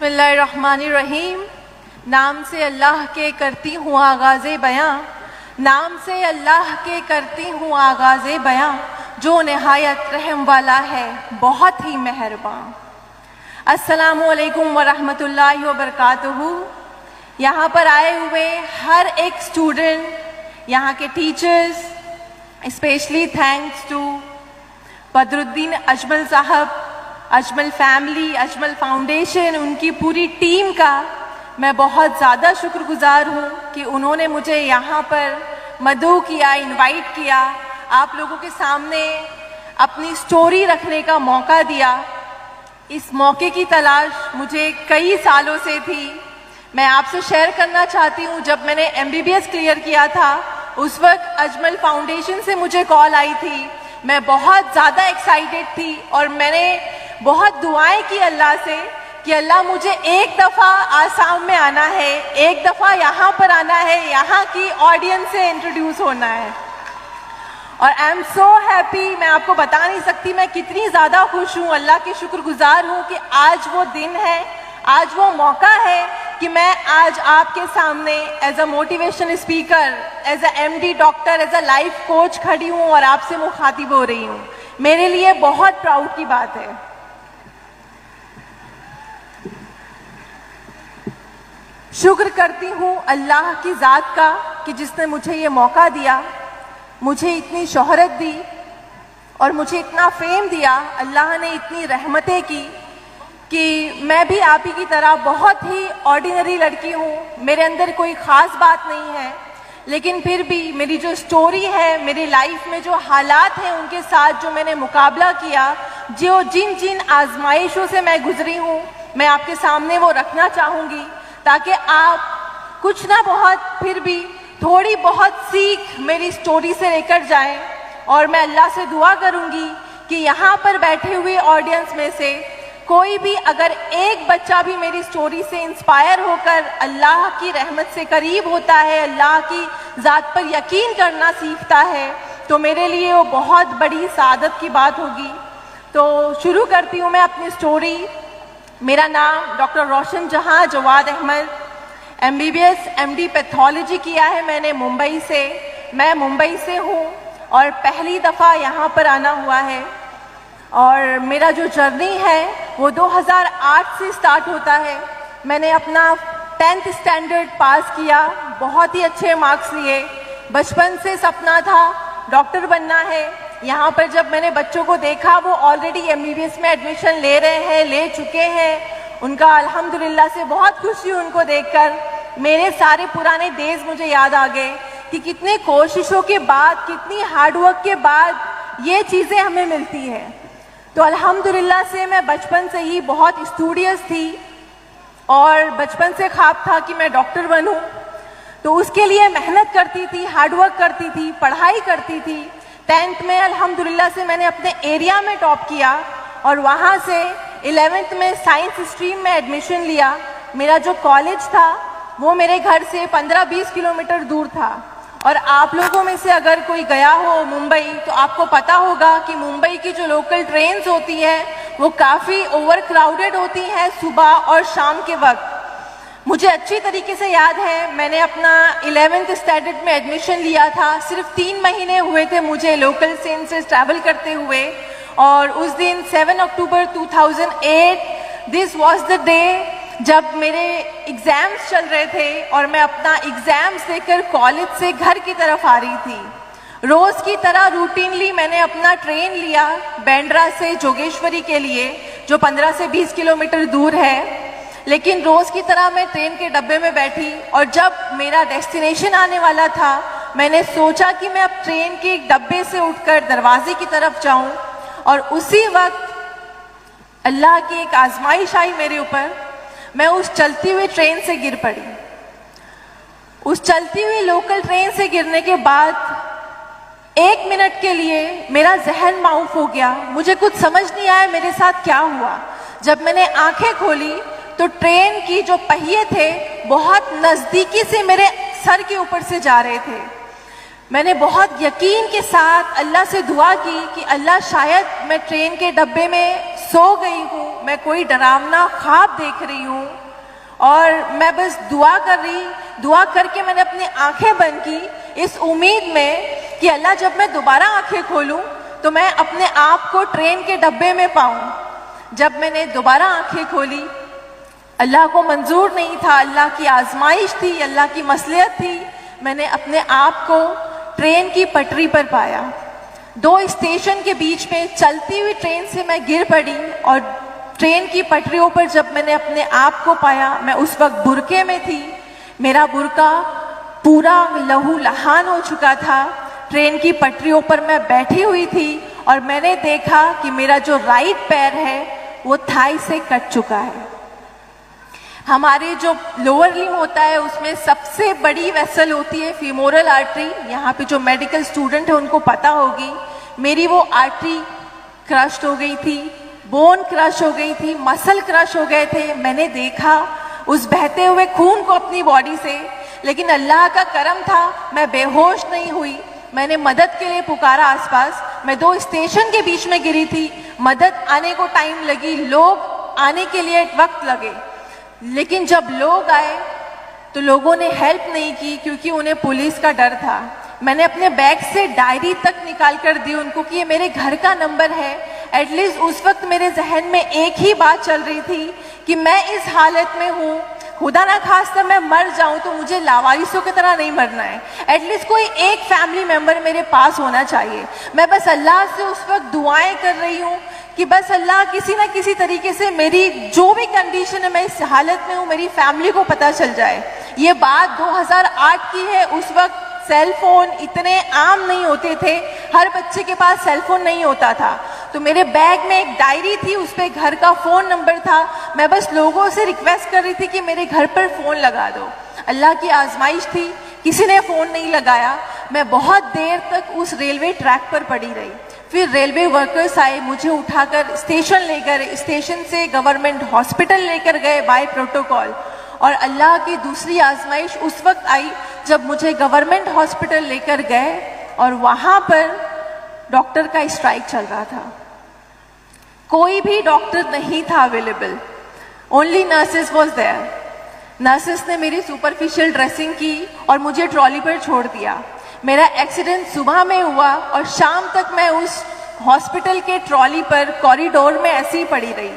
बिस्मिल्लाहिर्रहमानिर्रहीम। नाम से अल्लाह के करती हूँ आगाज़े बयां, नाम से अल्लाह के करती हूँ आगाज़े बयां, जो निहायत रहम वाला है बहुत ही मेहरबान। अस्सलामु अलैकुम वरहमतुल्लाहि वबरकातुहू। यहाँ पर आए हुए हर एक स्टूडेंट, यहाँ के teachers, specially thanks to Badruddin Ajmal साहब, अजमल फैमिली, अजमल फाउंडेशन, उनकी पूरी टीम का मैं बहुत ज़्यादा शुक्रगुजार हूँ कि उन्होंने मुझे यहाँ पर मदऊ किया, इनवाइट किया, आप लोगों के सामने अपनी स्टोरी रखने का मौका दिया। इस मौके की तलाश मुझे कई सालों से थी। मैं आपसे शेयर करना चाहती हूँ, जब मैंने MBBS क्लियर किया था उस वक्त अजमल फाउंडेशन से मुझे कॉल आई थी। मैं बहुत ज़्यादा एक्साइटेड थी और मैंने बहुत दुआएं की अल्लाह से कि अल्लाह मुझे एक दफ़ा आसाम में आना है, एक दफ़ा यहाँ पर आना है, यहाँ की ऑडियंस से इंट्रोड्यूस होना है। और आई एम सो हैप्पी, मैं आपको बता नहीं सकती मैं कितनी ज़्यादा खुश हूँ, अल्लाह की शुक्रगुजार हूँ कि आज वो दिन है, आज वो मौका है कि मैं आज आपके सामने as a motivation speaker, as a MD doctor, as a life coach खड़ी हूँ और आपसे मुखातिब हो रही हूँ। मेरे लिए बहुत प्राउड की बात है। शुक्र करती हूँ अल्लाह की ज़ात का कि जिसने मुझे ये मौका दिया, मुझे इतनी शोहरत दी और मुझे इतना फेम दिया। अल्लाह ने इतनी रहमतें की कि मैं भी आप ही की तरह बहुत ही ऑर्डिनरी लड़की हूँ। मेरे अंदर कोई ख़ास बात नहीं है, लेकिन फिर भी मेरी जो स्टोरी है, मेरी लाइफ में जो हालात हैं उनके साथ जो मैंने मुकाबला किया, जो जिन जिन आजमाइशों से मैं गुजरी हूँ, मैं आपके सामने वो रखना चाहूँगी ताकि आप कुछ ना बहुत फिर भी थोड़ी बहुत सीख मेरी स्टोरी से लेकर जाएं। और मैं अल्लाह से दुआ करूंगी कि यहाँ पर बैठे हुए ऑडियंस में से कोई भी अगर एक बच्चा भी मेरी स्टोरी से इंस्पायर होकर अल्लाह की रहमत से करीब होता है, अल्लाह की ज़ात पर यकीन करना सीखता है, तो मेरे लिए वो बहुत बड़ी सादत की बात होगी। तो शुरू करती हूँ मैं अपनी स्टोरी। मेरा नाम doctor Roshan Jahan Jawad Ahmed, MBBS MD pathology किया है मैंने मुंबई से। मैं मुंबई से हूँ और पहली दफ़ा यहाँ पर आना हुआ है। और मेरा जो जर्नी है वो 2008 से स्टार्ट होता है। मैंने अपना 10th स्टैंडर्ड पास किया, बहुत ही अच्छे मार्क्स लिए। बचपन से सपना था डॉक्टर बनना है। यहाँ पर जब मैंने बच्चों को देखा, वो ऑलरेडी MBBS में एडमिशन ले रहे हैं, ले चुके हैं, उनका अल्हम्दुलिल्लाह से बहुत खुशी हुई उनको देखकर। मेरे सारे पुराने डेज मुझे याद आ गए कि कितने कोशिशों के बाद, कितनी हार्डवर्क के बाद ये चीज़ें हमें मिलती हैं। तो अल्हम्दुलिल्लाह से मैं बचपन से ही बहुत स्टूडियस थी और बचपन से ख्वाब था कि मैं डॉक्टर बनूं। तो उसके लिए मेहनत करती थी, हार्डवर्क करती थी, पढ़ाई करती थी। 10th में अल्हम्दुलिल्लाह से मैंने अपने एरिया में टॉप किया और वहाँ से 11th में साइंस स्ट्रीम में एडमिशन लिया। मेरा जो कॉलेज था वो मेरे घर से 15-20 किलोमीटर दूर था। और आप लोगों में से अगर कोई गया हो मुंबई तो आपको पता होगा कि मुंबई की जो लोकल ट्रेन्स होती है वो काफ़ी ओवर क्राउडेड होती हैं सुबह और शाम के वक्त। मुझे अच्छी तरीके से याद है, मैंने अपना 11th स्टैंडर्ड में एडमिशन लिया था। सिर्फ 3 महीने हुए थे मुझे लोकल से ट्रैवल करते हुए। और उस दिन 7 अक्टूबर 2008 दिस वाज द डे जब मेरे एग्ज़ाम्स चल रहे थे और मैं अपना एग्ज़ाम्स देकर कॉलेज से घर की तरफ आ रही थी। रोज़ की तरह रूटीनली मैंने अपना ट्रेन लिया बांद्रा से जोगेश्वरी के लिए, जो 15 से 20 किलोमीटर दूर है। लेकिन रोज़ की तरह मैं ट्रेन के डब्बे में बैठी और जब मेरा डेस्टिनेशन आने वाला था, मैंने सोचा कि मैं अब ट्रेन के एक डब्बे से उठकर दरवाजे की तरफ जाऊं। और उसी वक्त अल्लाह की एक आजमाइश आई मेरे ऊपर। मैं उस चलती हुई ट्रेन से गिर पड़ी। उस चलती हुई लोकल ट्रेन से गिरने के बाद 1 मिनट के लिए मेरा जहन माउफ हो गया। मुझे कुछ समझ नहीं आया मेरे साथ क्या हुआ। जब मैंने आंखें खोली तो ट्रेन की जो पहिए थे बहुत नज़दीकी से मेरे सर के ऊपर से जा रहे थे। मैंने बहुत यकीन के साथ अल्लाह से दुआ की कि अल्लाह शायद मैं ट्रेन के डब्बे में सो गई हूँ, मैं कोई डरावना ख्वाब देख रही हूँ और मैं बस दुआ करके मैंने अपनी आंखें बंद की इस उम्मीद में कि अल्लाह जब मैं दोबारा आंखें खोलूं तो मैं अपने आप को ट्रेन के डब्बे में पाऊं। जब मैंने दोबारा आंखें खोली, अल्लाह को मंजूर नहीं था, अल्लाह की आजमाइश थी, अल्लाह की मसलियत थी, मैंने अपने आप को ट्रेन की पटरी पर पाया। 2 स्टेशन के बीच में चलती हुई ट्रेन से मैं गिर पड़ी और ट्रेन की पटरियों पर जब मैंने अपने आप को पाया, मैं उस वक्त बुरके में थी। मेरा बुरका पूरा लहू लहान हो चुका था। ट्रेन की पटरियों पर मैं बैठी हुई थी और मैंने देखा कि मेरा जो राइट पैर है वो थाई से कट चुका है। हमारे जो लोअर लिम्ब होता है उसमें सबसे बड़ी वेसल होती है फीमोरल आर्टरी। यहाँ पे जो मेडिकल स्टूडेंट है उनको पता होगी। मेरी वो आर्टरी क्रश हो गई थी, बोन क्रश हो गई थी, मसल क्रश हो गए थे। मैंने देखा उस बहते हुए खून को अपनी बॉडी से, लेकिन अल्लाह का करम था, मैं बेहोश नहीं हुई। मैंने मदद के लिए पुकारा आसपास। मैं 2 स्टेशन के बीच में गिरी थी, मदद आने को टाइम लगी, लोग आने के लिए वक्त लगे, लेकिन जब लोग आए तो लोगों ने हेल्प नहीं की क्योंकि उन्हें पुलिस का डर था। मैंने अपने बैग से डायरी तक निकाल कर दी उनको कि ये मेरे घर का नंबर है। एटलीस्ट उस वक्त मेरे जहन में एक ही बात चल रही थी कि मैं इस हालत में हूँ, खुदा ना खास्ता मैं मर जाऊं तो मुझे लावारिसों की तरह नहीं मरना है। एटलीस्ट कोई एक फैमिली मेंबर मेरे पास होना चाहिए। मैं बस अल्लाह से उस वक्त दुआएं कर रही हूँ कि बस अल्लाह किसी ना किसी तरीके से मेरी जो भी कंडीशन है, मैं इस हालत में हूँ, मेरी फैमिली को पता चल जाए। ये बात 2008 की है। उस वक्त सेल फोन इतने आम नहीं होते थे, हर बच्चे के पास सेल फोन नहीं होता था। तो मेरे बैग में एक डायरी थी, उस पर घर का फ़ोन नंबर था। मैं बस लोगों से रिक्वेस्ट कर रही थी कि मेरे घर पर फ़ोन लगा दो। अल्लाह की आजमाइश थी, किसी ने फ़ोन नहीं लगाया। मैं बहुत देर तक उस रेलवे ट्रैक पर पड़ी रही। फिर रेलवे वर्कर्स आए, मुझे उठाकर स्टेशन से गवर्नमेंट हॉस्पिटल लेकर गए बाय प्रोटोकॉल। और अल्लाह की दूसरी आजमाइश उस वक्त आई जब मुझे गवर्नमेंट हॉस्पिटल लेकर गए और वहाँ पर डॉक्टर का स्ट्राइक चल रहा था। कोई भी डॉक्टर नहीं था available, only nurses was there. Nurses ने मेरी सुपरफिशियल ड्रेसिंग की और मुझे ट्रॉली पर छोड़ दिया। मेरा एक्सीडेंट सुबह में हुआ और शाम तक मैं उस हॉस्पिटल के ट्रॉली पर कॉरिडोर में ऐसे ही पड़ी रही।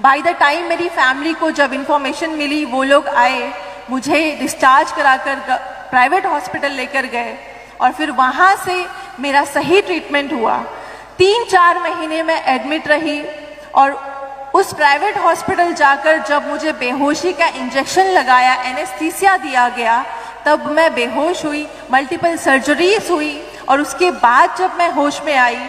बाय द टाइम मेरी फैमिली को जब इंफॉर्मेशन मिली, वो लोग आए, मुझे डिस्चार्ज कराकर प्राइवेट हॉस्पिटल लेकर गए और फिर वहाँ से मेरा सही ट्रीटमेंट हुआ। 3-4 महीने मैं एडमिट रही और उस प्राइवेट हॉस्पिटल जाकर जब मुझे बेहोशी का इंजेक्शन लगाया, एनेस्थीसिया दिया गया, तब मैं बेहोश हुई। मल्टीपल सर्जरीज हुई और उसके बाद जब मैं होश में आई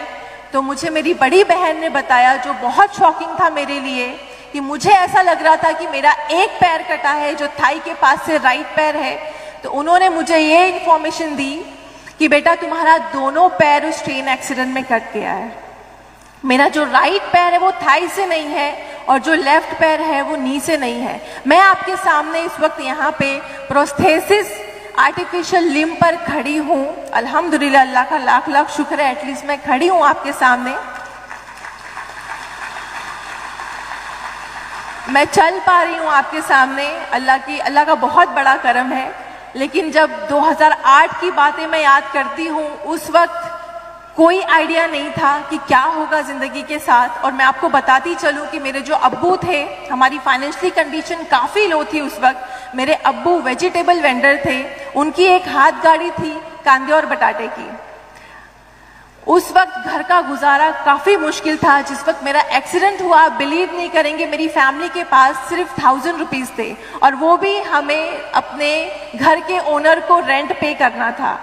तो मुझे मेरी बड़ी बहन ने बताया, जो बहुत शॉकिंग था मेरे लिए, कि मुझे ऐसा लग रहा था कि मेरा एक पैर कटा है जो थाई के पास से राइट पैर है। तो उन्होंने मुझे ये इन्फॉर्मेशन दी कि बेटा तुम्हारा दोनों पैर उस ट्रेन एक्सीडेंट में कट गया है। मेरा जो राइट पैर है वो थाई से नहीं है और जो लेफ्ट पैर है वो नी से नहीं है। मैं आपके सामने इस वक्त यहाँ पे प्रोस्थेसिस आर्टिफिशियल लिम्ब पर खड़ी हूँ। अल्हम्दुलिल्लाह, अल्लाह का लाख लाख शुक्र है, एटलीस्ट मैं खड़ी हूँ आपके सामने। मैं चल पा रही हूँ आपके सामने। अल्लाह का बहुत बड़ा करम है। लेकिन जब 2008 की बातें मैं याद करती हूँ, उस वक्त कोई आइडिया नहीं था कि क्या होगा ज़िंदगी के साथ। और मैं आपको बताती चलूँ कि मेरे जो अब्बू थे, हमारी फाइनेंशियली कंडीशन काफ़ी लो थी उस वक्त। मेरे अब्बू वेजिटेबल वेंडर थे, उनकी एक हाथ गाड़ी थी कांदे और बटाटे की। उस वक्त घर का गुजारा काफ़ी मुश्किल था। जिस वक्त मेरा एक्सीडेंट हुआ, आप बिलीव नहीं करेंगे, मेरी फैमिली के पास सिर्फ 1000 रुपीज़ थे और वो भी हमें अपने घर के ओनर को रेंट पे करना था।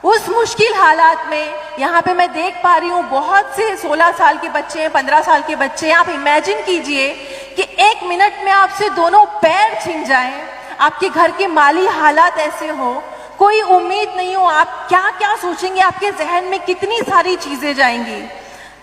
उस मुश्किल हालात में यहाँ पे मैं देख पा रही हूँ बहुत से 16 साल के बच्चे हैं, 15 साल के बच्चे हैं। आप इमेजिन कीजिए कि 1 मिनट में आपसे दोनों पैर छिन जाएं, आपके घर के माली हालात ऐसे हो, कोई उम्मीद नहीं हो, आप क्या क्या सोचेंगे, आपके जहन में कितनी सारी चीजें जाएंगी।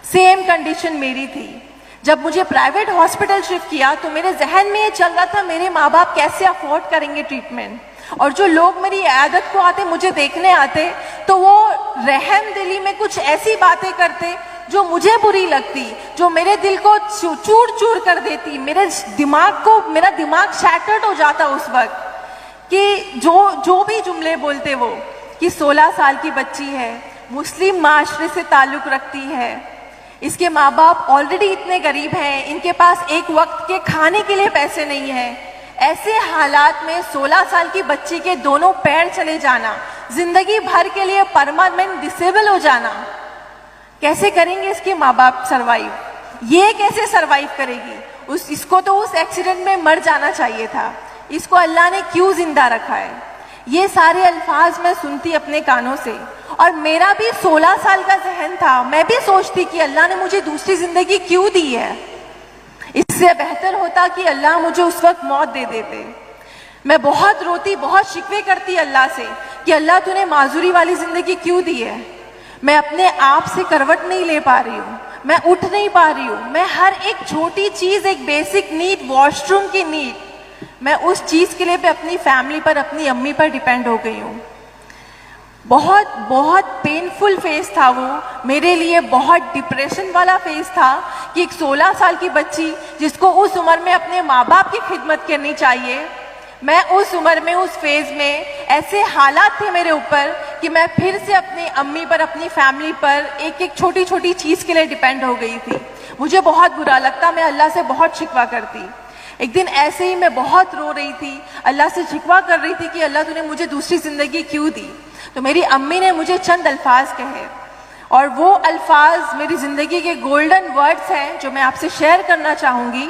सेम कंडीशन मेरी थी। जब मुझे प्राइवेट हॉस्पिटल शिफ्ट किया तो मेरे जहन में ये चल रहा था, मेरे माँ बाप कैसे अफोर्ड करेंगे ट्रीटमेंट। और जो लोग मेरी इयादत को आते, मुझे देखने आते, तो वो रहम दिली में कुछ ऐसी बातें करते जो मुझे बुरी लगती, जो मेरे दिल को चूर चूर कर देती, मेरा दिमाग शैटर्ड हो जाता उस वक्त, कि जो भी जुमले बोलते वो, कि 16 साल की बच्ची है, मुस्लिम माशरे से ताल्लुक़ रखती है, इसके माँ बाप ऑलरेडी इतने गरीब हैं, इनके पास एक वक्त के खाने के लिए पैसे नहीं है। ऐसे हालात में 16 साल की बच्ची के दोनों पैर चले जाना, जिंदगी भर के लिए परमानेंट डिसेबल हो जाना, कैसे करेंगे इसके माँ बाप सरवाइव? ये कैसे सरवाइव करेगी? इसको तो उस एक्सीडेंट में मर जाना चाहिए था, इसको अल्लाह ने क्यों जिंदा रखा है? ये सारे अल्फाज मैं सुनती अपने कानों से, और मेरा भी 16 साल का जहन था, मैं भी सोचती कि अल्लाह ने मुझे दूसरी जिंदगी क्यों दी है? इससे बेहतर होता कि अल्लाह मुझे उस वक्त मौत दे देते। मैं बहुत रोती, बहुत शिकवे करती अल्लाह से कि अल्लाह तूने माजूरी वाली जिंदगी क्यों दी है? मैं अपने आप से करवट नहीं ले पा रही हूँ, मैं उठ नहीं पा रही हूँ, मैं हर एक छोटी चीज, एक बेसिक नीड, वॉशरूम की नीड, मैं उस चीज के लिए पे अपनी फैमिली पर, अपनी अम्मी पर डिपेंड हो गई हूँ। बहुत बहुत पेनफुल फेज था वो मेरे लिए, बहुत डिप्रेशन वाला फेज था कि एक 16 साल की बच्ची जिसको उस उम्र में अपने माँ बाप की खिदमत करनी चाहिए, मैं उस उम्र में, उस फेज में ऐसे हालात थे मेरे ऊपर कि मैं फिर से अपनी अम्मी पर, अपनी फैमिली पर एक एक छोटी छोटी चीज के लिए डिपेंड हो गई थी। मुझे बहुत बुरा लगता, मैं अल्लाह से बहुत शिकवा करती। एक दिन ऐसे ही मैं बहुत रो रही थी, अल्लाह से शिकवा कर रही थी कि अल्लाह तूने मुझे दूसरी जिंदगी क्यों दी? तो मेरी अम्मी ने मुझे चंद अल्फाज कहे, और वो अल्फाज मेरी जिंदगी के गोल्डन वर्ड्स हैं जो मैं आपसे शेयर करना चाहूंगी।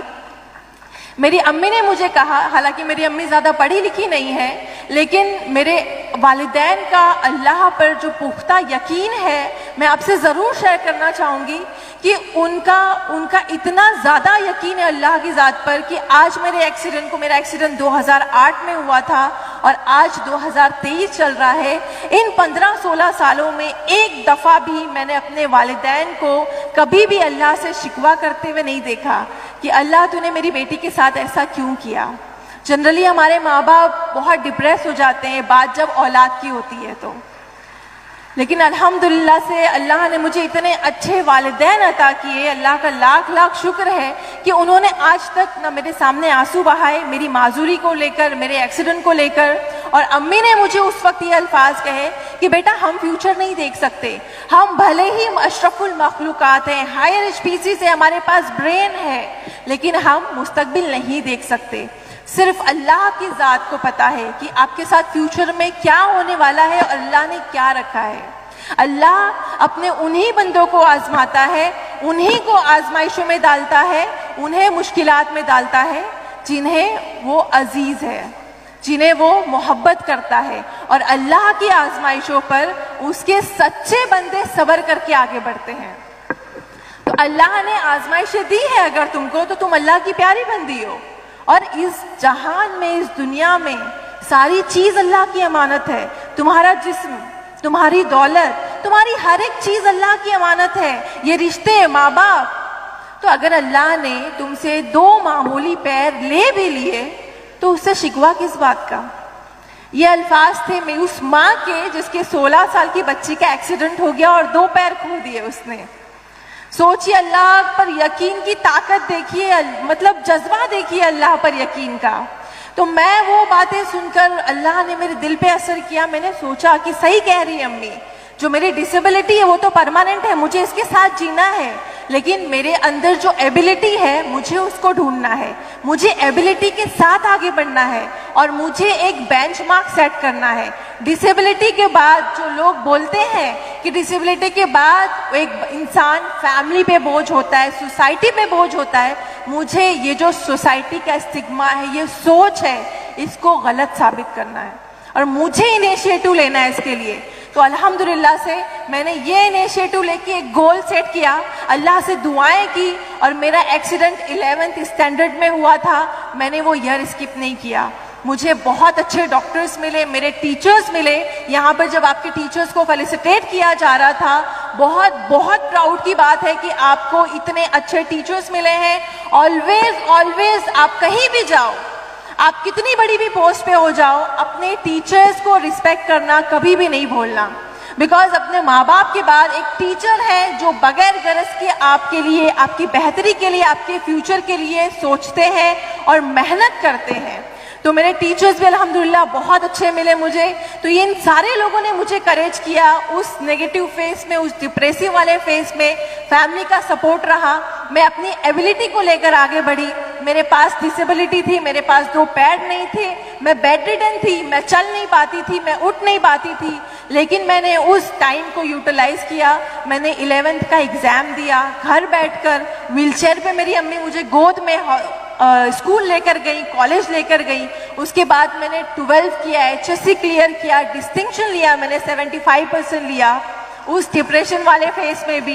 मेरी अम्मी ने मुझे कहा, हालांकि मेरी अम्मी ज़्यादा पढ़ी लिखी नहीं है, लेकिन मेरे वालिदैन का अल्लाह पर जो पुख्ता यकीन है, मैं आपसे ज़रूर शेयर करना चाहूँगी कि उनका इतना ज़्यादा यकीन है अल्लाह की ज़ात पर कि आज मेरा एक्सीडेंट 2008 में हुआ था और आज 2023 चल रहा है। इन 15-16 सालों में एक दफ़ा भी मैंने अपने वालिदैन को कभी भी अल्लाह से शिकवा करते हुए नहीं देखा कि अल्लाह तूने मेरी बेटी के साथ ऐसा क्यों किया। जनरली हमारे माँ बाप बहुत डिप्रेस हो जाते हैं बात जब औलाद की होती है तो, लेकिन अल्हम्दुलिल्लाह से अल्लाह ने मुझे इतने अच्छे वालिदैन अता किए, अल्लाह का लाख लाख शुक्र है कि उन्होंने आज तक ना मेरे सामने आंसू बहाए मेरी माजूरी को लेकर, मेरे एक्सीडेंट को लेकर। और अम्मी ने मुझे उस वक्त ये अल्फाज कहे कि बेटा हम फ्यूचर नहीं देख सकते, हम भले ही अशरफुल मखलूकात हैं, हायर स्पीसीज है, हमारे पास ब्रेन है, लेकिन हम मुस्तकबिल नहीं देख सकते। सिर्फ अल्लाह की ज़ात को पता है कि आपके साथ फ्यूचर में क्या होने वाला है और अल्लाह ने क्या रखा है। अल्लाह अपने उन्हीं बंदों को आजमाता है, उन्हीं को आजमाइशों में डालता है, उन्हें मुश्किलात में डालता है जिन्हें वो अजीज है, जिन्हें वो मोहब्बत करता है। और अल्लाह की आजमाइशों पर उसके सच्चे बंदे सब्र करके आगे बढ़ते हैं। तो अल्लाह ने आजमाइशें दी है अगर तुमको, तो तुम अल्लाह की प्यारी बंदी हो। और इस जहान में, इस दुनिया में सारी चीज अल्लाह की अमानत है। तुम्हारा जिस्म, तुम्हारी दौलत, तुम्हारी हर एक चीज अल्लाह की अमानत है। ये रिश्ते, माँ बाप, तो अगर अल्लाह ने तुमसे 2 मामूली पैर ले भी लिए तो उससे शिकवा किस बात का? ये अल्फाज थे मैं उस माँ के जिसके 16 साल की बच्ची का एक्सीडेंट हो गया और 2 पैर खो दिए उसने। सोचिए, अल्लाह पर यकीन की ताकत देखिए, मतलब जज्बा देखिए अल्लाह पर यकीन का। तो मैं वो बातें सुनकर अल्लाह ने मेरे दिल पे असर किया। मैंने सोचा कि सही कह रही है अम्मी, जो मेरी डिसेबिलिटी है वो तो परमानेंट है, मुझे इसके साथ जीना है, लेकिन मेरे अंदर जो एबिलिटी है मुझे उसको ढूंढना है, मुझे एबिलिटी के साथ आगे बढ़ना है और मुझे एक बेंचमार्क सेट करना है। डिसेबिलिटी के बाद जो लोग बोलते हैं कि डिसेबिलिटी के बाद एक इंसान फैमिली पे बोझ होता है, सोसाइटी पे बोझ होता है, मुझे ये जो सोसाइटी का स्टिग्मा है, ये सोच है, इसको गलत साबित करना है और मुझे इनिशिएटिव लेना है इसके लिए। तो अल्हम्दुलिल्लाह से मैंने ये इनिशिएटिव लेके एक गोल सेट किया, अल्लाह से दुआएं की और मेरा एक्सीडेंट 11th स्टैंडर्ड में हुआ था। मैंने वो ईयर स्किप नहीं किया। मुझे बहुत अच्छे डॉक्टर्स मिले, मेरे टीचर्स मिले। यहाँ पर जब आपके टीचर्स को फेलिसिटेट किया जा रहा था, बहुत बहुत प्राउड की बात है कि आपको इतने अच्छे टीचर्स मिले हैं। ऑलवेज ऑलवेज आप कहीं भी जाओ, आप कितनी बड़ी भी पोस्ट पे हो जाओ, अपने टीचर्स को रिस्पेक्ट करना कभी भी नहीं भूलना। बिकॉज अपने माँ बाप के बाद एक टीचर है जो बगैर गरज के आपके लिए, आपकी बेहतरी के लिए, आपके फ्यूचर के लिए सोचते हैं और मेहनत करते हैं। तो मेरे टीचर्स भी अल्हम्दुलिल्लाह बहुत अच्छे मिले मुझे। तो ये इन सारे लोगों ने मुझे करेज किया उस नेगेटिव फेस में, उस डिप्रेसिव वाले फेस में। फैमिली का सपोर्ट रहा, मैं अपनी एबिलिटी को लेकर आगे बढ़ी। मेरे पास डिसेबिलिटी थी, मेरे पास 2 पैर नहीं थे, मैं बेड रिडन थी, मैं चल नहीं पाती थी, मैं उठ नहीं पाती थी, लेकिन मैंने उस टाइम को यूटिलाइज किया। मैंने 11th का एग्जाम दिया घर बैठकर, व्हीलचेयर पे मेरी अम्मी मुझे गोद में स्कूल लेकर गई, कॉलेज लेकर गई। उसके बाद मैंने 12th किया, HSC क्लियर किया, डिस्टिंक्शन लिया, मैंने 75% लिया। उस डिप्रेशन वाले फेस में भी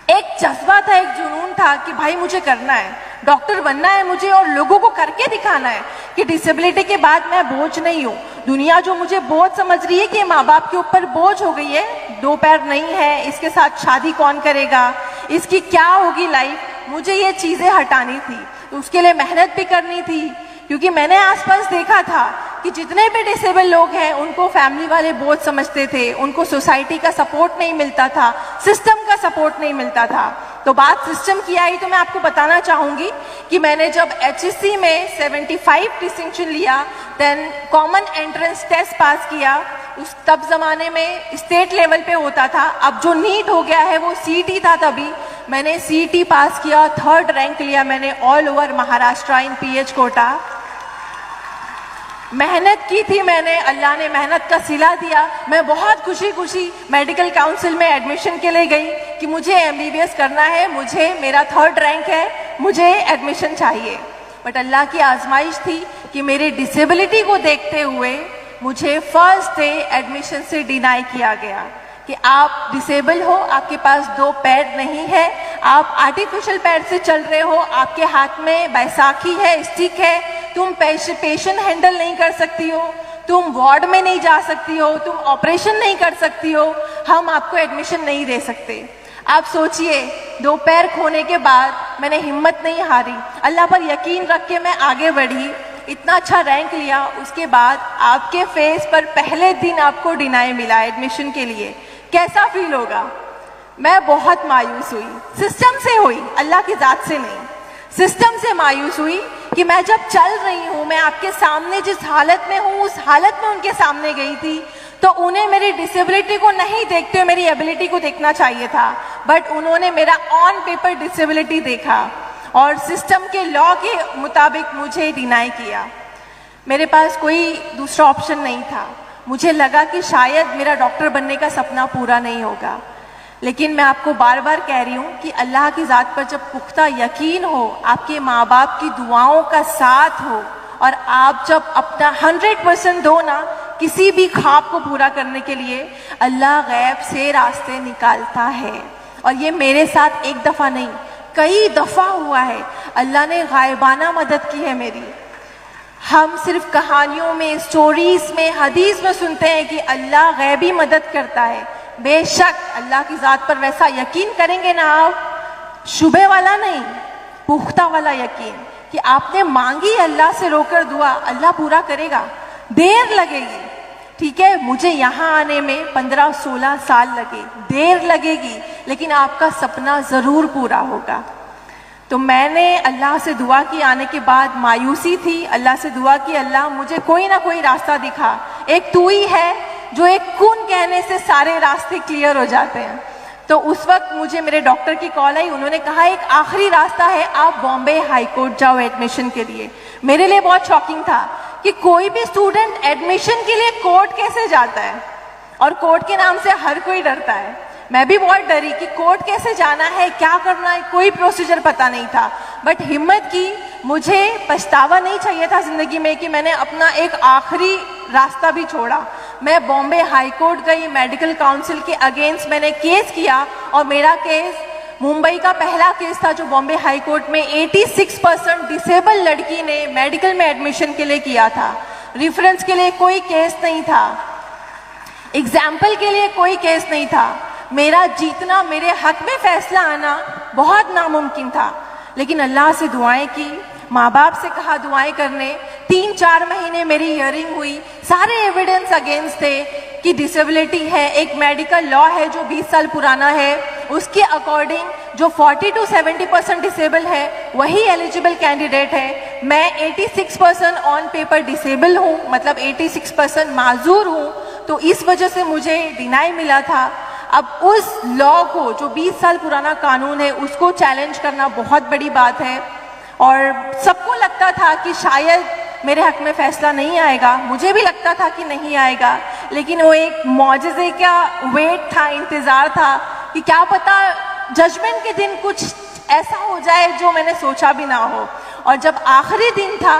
एक जज्बा था, एक जुनून था कि भाई मुझे करना है, डॉक्टर बनना है मुझे और लोगों को करके दिखाना है कि डिसेबिलिटी के बाद मैं बोझ नहीं हूँ। दुनिया जो मुझे बोझ समझ रही है कि माँ बाप के ऊपर बोझ हो गई है, 2 पैर नहीं है, इसके साथ शादी कौन करेगा, इसकी क्या होगी लाइफ, मुझे ये चीज़ें हटानी थी। तो उसके लिए मेहनत भी करनी थी, क्योंकि मैंने आसपास देखा था कि जितने भी डिसेबल लोग हैं उनको फैमिली वाले बोझ समझते थे, उनको सोसाइटी का सपोर्ट नहीं मिलता था, सिस्टम का सपोर्ट नहीं मिलता था। तो बात सिस्टम की आई तो मैं आपको बताना चाहूँगी कि मैंने जब HSC में 75 डिस्टिंक्शन लिया, then common entrance test pass किया। उस तब ज़माने में स्टेट लेवल पे होता था, अब जो नीट हो गया है वो CET था। तभी मैंने CET पास किया, 3rd रैंक लिया मैंने ऑल ओवर महाराष्ट्र इन PH कोटा। मेहनत की थी मैंने, अल्लाह ने मेहनत का सिला दिया। मैं बहुत खुशी खुशी मेडिकल काउंसिल में एडमिशन के लिए गई कि मुझे MBBS करना है, मुझे मेरा 3rd रैंक है, मुझे एडमिशन चाहिए। बट अल्लाह की आजमाइश थी कि मेरे डिसेबिलिटी को देखते हुए मुझे फर्स्ट डे एडमिशन से डिनाई किया गया कि आप डिसेबल हो, आपके पास 2 पैर नहीं है, आप आर्टिफिशियल पैर से चल रहे हो, आपके हाथ में बैसाखी है, स्टिक है, तुम पेशेंट हैंडल नहीं कर सकती हो, तुम वार्ड में नहीं जा सकती हो, तुम ऑपरेशन नहीं कर सकती हो, हम आपको एडमिशन नहीं दे सकते। आप सोचिए, 2 पैर खोने के बाद मैंने हिम्मत नहीं हारी, अल्लाह पर यकीन रख के मैं आगे बढ़ी, इतना अच्छा रैंक लिया। उसके बाद आपके फेस पर पहले दिन आपको डिनाई मिला एडमिशन के लिए, कैसा फील होगा? मैं बहुत मायूस हुई, सिस्टम से हुई, अल्लाह की जात से नहीं, सिस्टम से मायूस हुई कि मैं जब चल रही हूँ, मैं आपके सामने जिस हालत में हूँ उस हालत में उनके सामने गई थी, तो उन्हें मेरी डिसेबिलिटी को नहीं देखते हुए मेरी एबिलिटी को देखना चाहिए था, बट उन्होंने मेरा ऑन पेपर डिसेबिलिटी देखा और सिस्टम के लॉ के मुताबिक मुझे डिनाई किया। मेरे पास कोई दूसरा ऑप्शन नहीं था। मुझे लगा कि शायद मेरा डॉक्टर बनने का सपना पूरा नहीं होगा, लेकिन मैं आपको बार बार कह रही हूँ कि अल्लाह की ज़ात पर जब पुख्ता यकीन हो, आपके माँ बाप की दुआओं का साथ हो और आप जब अपना 100% दो ना किसी भी ख्वाब को पूरा करने के लिए, अल्लाह गैब से रास्ते निकालता है। और ये मेरे साथ एक दफ़ा नहीं, कई दफ़ा हुआ है। अल्लाह ने गायबाना मदद की है मेरी। हम सिर्फ कहानियों में, स्टोरीज में, हदीस में सुनते हैं कि अल्लाह गैबी मदद करता है। बेशक अल्लाह की ज़ात पर वैसा यकीन करेंगे ना आप, शुबे वाला नहीं, पुख्ता वाला यकीन कि आपने मांगी अल्लाह से रोकर दुआ, अल्लाह पूरा करेगा। देर लगेगी, ठीक है, मुझे यहाँ आने में 15-16 साल लगे, देर लगेगी, लेकिन आपका सपना ज़रूर पूरा होगा। तो मैंने अल्लाह से दुआ की, आने के बाद मायूसी थी, अल्लाह से दुआ की, अल्लाह मुझे कोई ना कोई रास्ता दिखा। एक तू ही है जो एक कून कहने से सारे रास्ते क्लियर हो जाते हैं। तो उस वक्त मुझे मेरे डॉक्टर की कॉल आई, उन्होंने कहा एक आखिरी रास्ता है, आप बॉम्बे हाई कोर्ट जाओ एडमिशन के लिए। मेरे लिए बहुत शॉकिंग था कि कोई भी स्टूडेंट एडमिशन के लिए कोर्ट कैसे जाता है, और कोर्ट के नाम से हर कोई डरता है। मैं भी बहुत डरी कि कोर्ट कैसे जाना है, क्या करना है, कोई प्रोसीजर पता नहीं था। बट हिम्मत की, मुझे पछतावा नहीं चाहिए था ज़िंदगी में कि मैंने अपना एक आखिरी रास्ता भी छोड़ा। मैं बॉम्बे हाई कोर्ट गई, मेडिकल काउंसिल के अगेंस्ट मैंने केस किया, और मेरा केस मुंबई का पहला केस था जो बॉम्बे हाई कोर्ट में 86% डिसेबल लड़की ने मेडिकल में एडमिशन के लिए किया था। रेफरेंस के लिए कोई केस नहीं था, एग्जाम्पल के लिए कोई केस नहीं था। मेरा जीतना, मेरे हक में फैसला आना बहुत नामुमकिन था, लेकिन अल्लाह से दुआएं की, माँ बाप से कहा दुआएं करने। 3-4 महीने मेरी हियरिंग हुई, सारे एविडेंस अगेंस्ट थे की डिसेबिलिटी है, एक मेडिकल लॉ है जो 20 साल पुराना है, उसके अकॉर्डिंग जो 40 to 70% डिसेबल है वही एलिजिबल कैंडिडेट है। मैं 86% ऑन पेपर डिसेबल हूँ, मतलब 86% माजूर हूँ, तो इस वजह से मुझे डिनाई मिला था। अब उस लॉ को, जो 20 साल पुराना कानून है, उसको चैलेंज करना बहुत बड़ी बात है। और सबको लगता था कि शायद मेरे हक में फैसला नहीं आएगा, मुझे भी लगता था कि नहीं आएगा, लेकिन वो एक मौजज़े का वेट था, इंतज़ार था कि क्या पता जजमेंट के दिन कुछ ऐसा हो जाए जो मैंने सोचा भी ना हो। और जब आखिरी दिन था,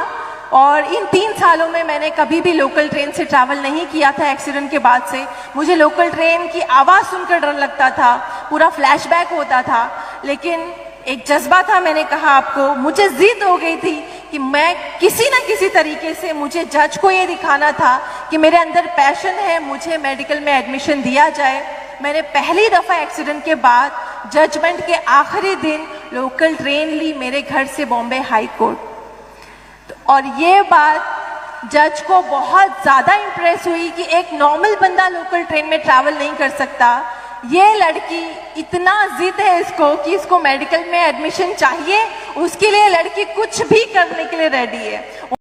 और इन 3 सालों में मैंने कभी भी लोकल ट्रेन से ट्रैवल नहीं किया था एक्सीडेंट के बाद से, मुझे लोकल ट्रेन की आवाज़ सुनकर डर लगता था, पूरा फ्लैशबैक होता था। लेकिन एक जज्बा था, मैंने कहा आपको, मुझे जिद हो गई थी कि मैं किसी ना किसी तरीके से, मुझे जज को ये दिखाना था कि मेरे अंदर पैशन है, मुझे मेडिकल में एडमिशन दिया जाए। मैंने पहली दफ़ा एक्सीडेंट के बाद जजमेंट के आखिरी दिन लोकल ट्रेन ली मेरे घर से बॉम्बे हाई कोर्ट। और ये बात जज को बहुत ज़्यादा इम्प्रेस हुई कि एक नॉर्मल बंदा लोकल ट्रेन में ट्रैवल नहीं कर सकता, ये लड़की इतना जिद है इसको कि इसको मेडिकल में एडमिशन चाहिए, उसके लिए लड़की कुछ भी करने के लिए रेडी है।